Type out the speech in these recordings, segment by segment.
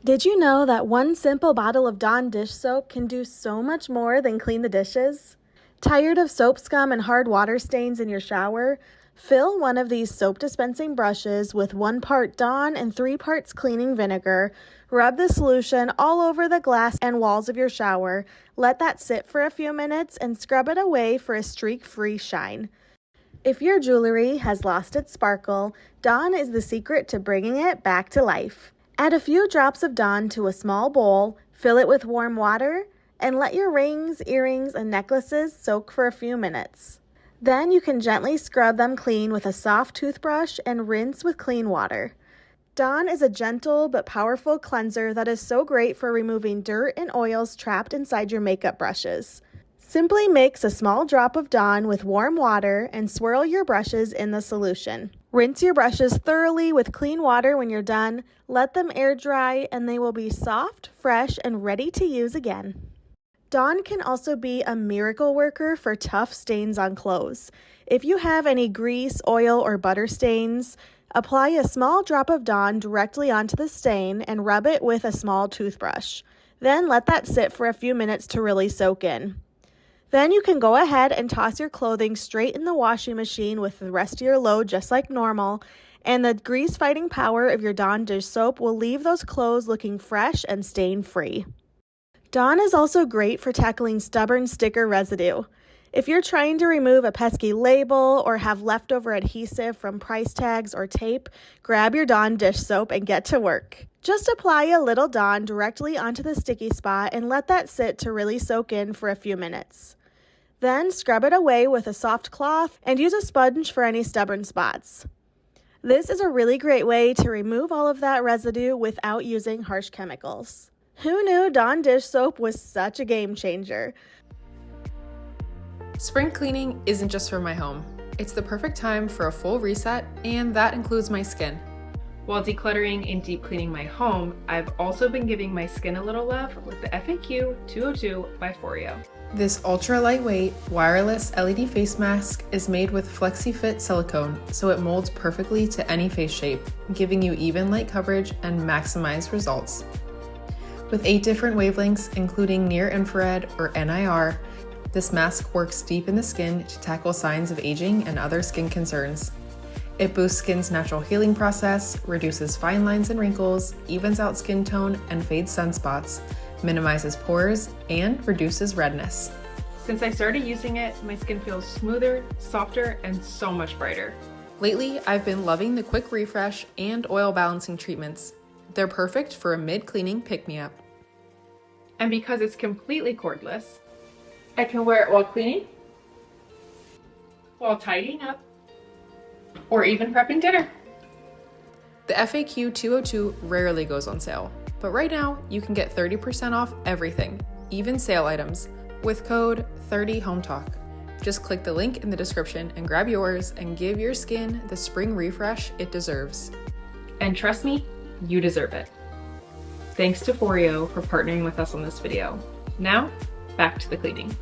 Did you know that one simple bottle of Dawn dish soap can do so much more than clean the dishes? Tired of soap scum and hard water stains in your shower? Fill one of these soap dispensing brushes with 1 part Dawn and 3 parts cleaning vinegar. Rub the solution all over the glass and walls of your shower. Let that sit for a few minutes and scrub it away for a streak-free shine. If your jewelry has lost its sparkle, Dawn is the secret to bringing it back to life. Add a few drops of Dawn to a small bowl, fill it with warm water, and let your rings, earrings, and necklaces soak for a few minutes. Then you can gently scrub them clean with a soft toothbrush and rinse with clean water. Dawn is a gentle but powerful cleanser that is so great for removing dirt and oils trapped inside your makeup brushes. Simply mix a small drop of Dawn with warm water and swirl your brushes in the solution. Rinse your brushes thoroughly with clean water when you're done. Let them air dry and they will be soft, fresh, and ready to use again. Dawn can also be a miracle worker for tough stains on clothes. If you have any grease, oil, or butter stains, apply a small drop of Dawn directly onto the stain and rub it with a small toothbrush. Then let that sit for a few minutes to really soak in. Then you can go ahead and toss your clothing straight in the washing machine with the rest of your load just like normal, and the grease-fighting power of your Dawn dish soap will leave those clothes looking fresh and stain-free. Dawn is also great for tackling stubborn sticker residue. If you're trying to remove a pesky label or have leftover adhesive from price tags or tape, grab your Dawn dish soap and get to work. Just apply a little Dawn directly onto the sticky spot and let that sit to really soak in for a few minutes. Then scrub it away with a soft cloth and use a sponge for any stubborn spots. This is a really great way to remove all of that residue without using harsh chemicals. Who knew Dawn dish soap was such a game changer? Spring cleaning isn't just for my home. It's the perfect time for a full reset, and that includes my skin. While decluttering and deep cleaning my home, I've also been giving my skin a little love with the FAQ 202 by Foreo. This ultra lightweight, wireless LED face mask is made with FlexiFit silicone, so it molds perfectly to any face shape, giving you even light coverage and maximized results. With 8 different wavelengths, including near-infrared or NIR, this mask works deep in the skin to tackle signs of aging and other skin concerns. It boosts skin's natural healing process, reduces fine lines and wrinkles, evens out skin tone, and fades sunspots, minimizes pores, and reduces redness. Since I started using it, my skin feels smoother, softer, and so much brighter. Lately, I've been loving the quick refresh and oil balancing treatments. They're perfect for a mid-cleaning pick-me-up. And because it's completely cordless, I can wear it while cleaning, while tidying up, or even prepping dinner. The FAQ 202 rarely goes on sale, but right now you can get 30% off everything, even sale items, with code 30Hometalk. Just click the link in the description and grab yours and give your skin the spring refresh it deserves. And trust me, you deserve it. Thanks to Foreo for partnering with us on this video. Now, back to the cleaning.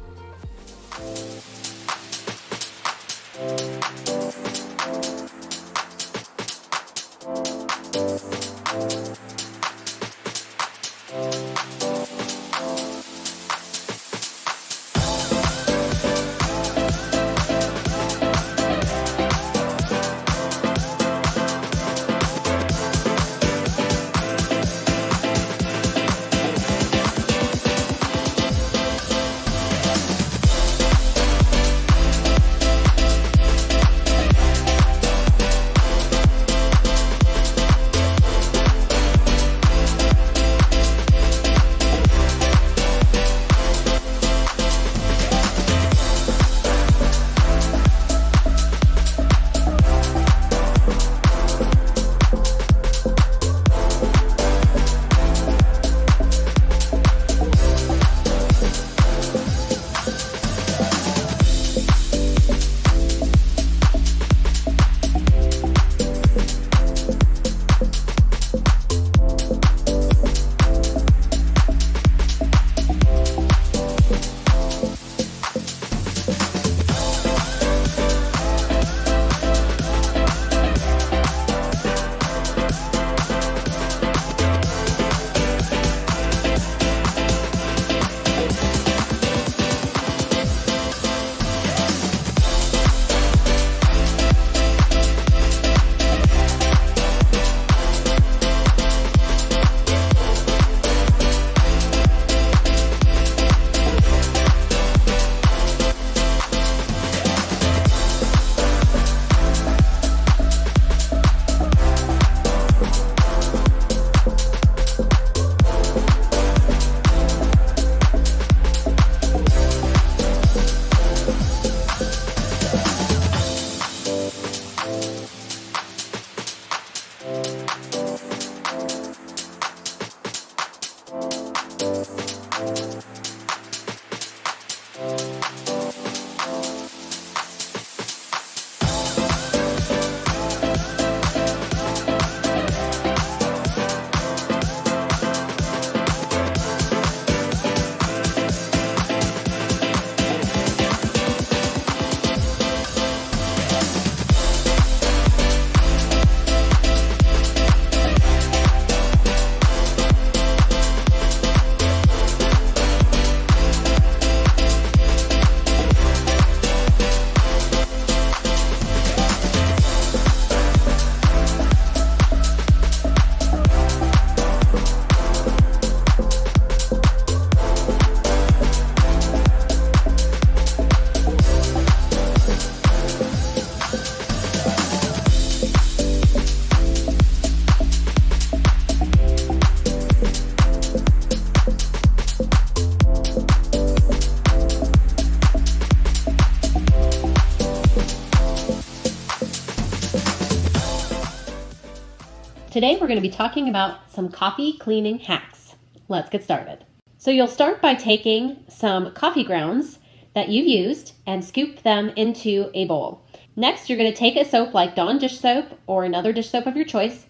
today we're going to be talking about some coffee cleaning hacks. Let's get started. So you'll start by taking some coffee grounds that you've used and scoop them into a bowl. Next, you're going to take a soap like Dawn dish soap or another dish soap of your choice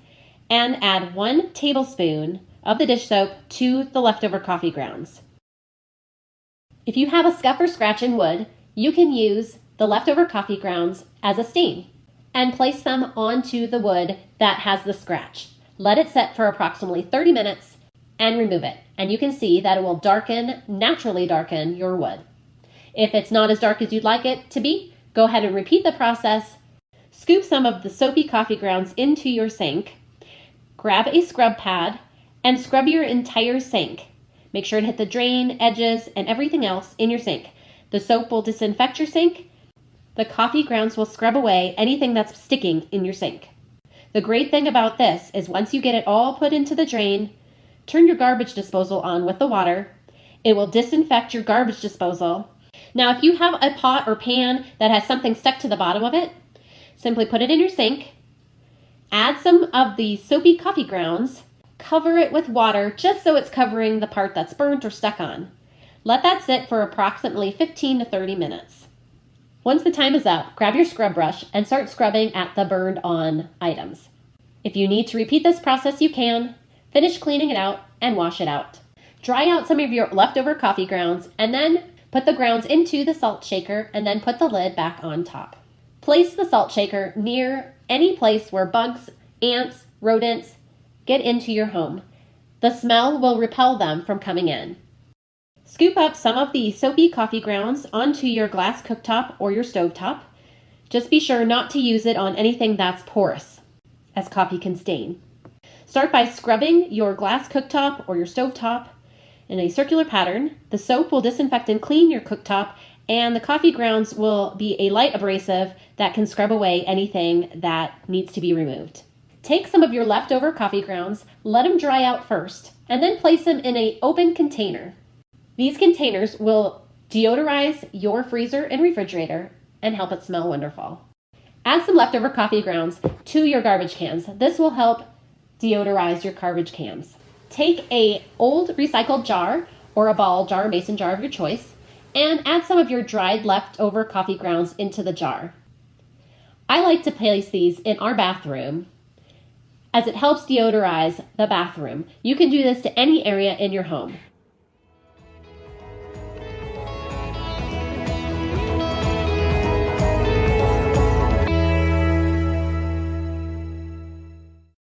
and add 1 tablespoon of the dish soap to the leftover coffee grounds. If you have a scuff or scratch in wood, you can use the leftover coffee grounds as a stain and place them onto the wood that has the scratch. Let it set for approximately 30 minutes and remove it. And you can see that it will naturally darken your wood. If it's not as dark as you'd like it to be, go ahead and repeat the process. Scoop some of the soapy coffee grounds into your sink. Grab a scrub pad and scrub your entire sink. Make sure to hit the drain, edges, and everything else in your sink. The soap will disinfect your sink. The coffee grounds will scrub away anything that's sticking in your sink. The great thing about this is once you get it all put into the drain, turn your garbage disposal on with the water. It will disinfect your garbage disposal. Now, if you have a pot or pan that has something stuck to the bottom of it, simply put it in your sink, add some of the soapy coffee grounds, cover it with water just so it's covering the part that's burnt or stuck on. Let that sit for approximately 15 to 30 minutes. Once the time is up, grab your scrub brush and start scrubbing at the burned on items. If you need to repeat this process, you can. Finish cleaning it out and wash it out. Dry out some of your leftover coffee grounds and then put the grounds into the salt shaker and then put the lid back on top. Place the salt shaker near any place where bugs, ants, rodents get into your home. The smell will repel them from coming in. Scoop up some of the soapy coffee grounds onto your glass cooktop or your stovetop. Just be sure not to use it on anything that's porous, as coffee can stain. Start by scrubbing your glass cooktop or your stovetop in a circular pattern. The soap will disinfect and clean your cooktop, and the coffee grounds will be a light abrasive that can scrub away anything that needs to be removed. Take some of your leftover coffee grounds, let them dry out first, and then place them in an open container. These containers will deodorize your freezer and refrigerator and help it smell wonderful. Add some leftover coffee grounds to your garbage cans. This will help deodorize your garbage cans. Take an old recycled jar or a ball jar, mason jar of your choice, and add some of your dried leftover coffee grounds into the jar. I like to place these in our bathroom as it helps deodorize the bathroom. You can do this to any area in your home.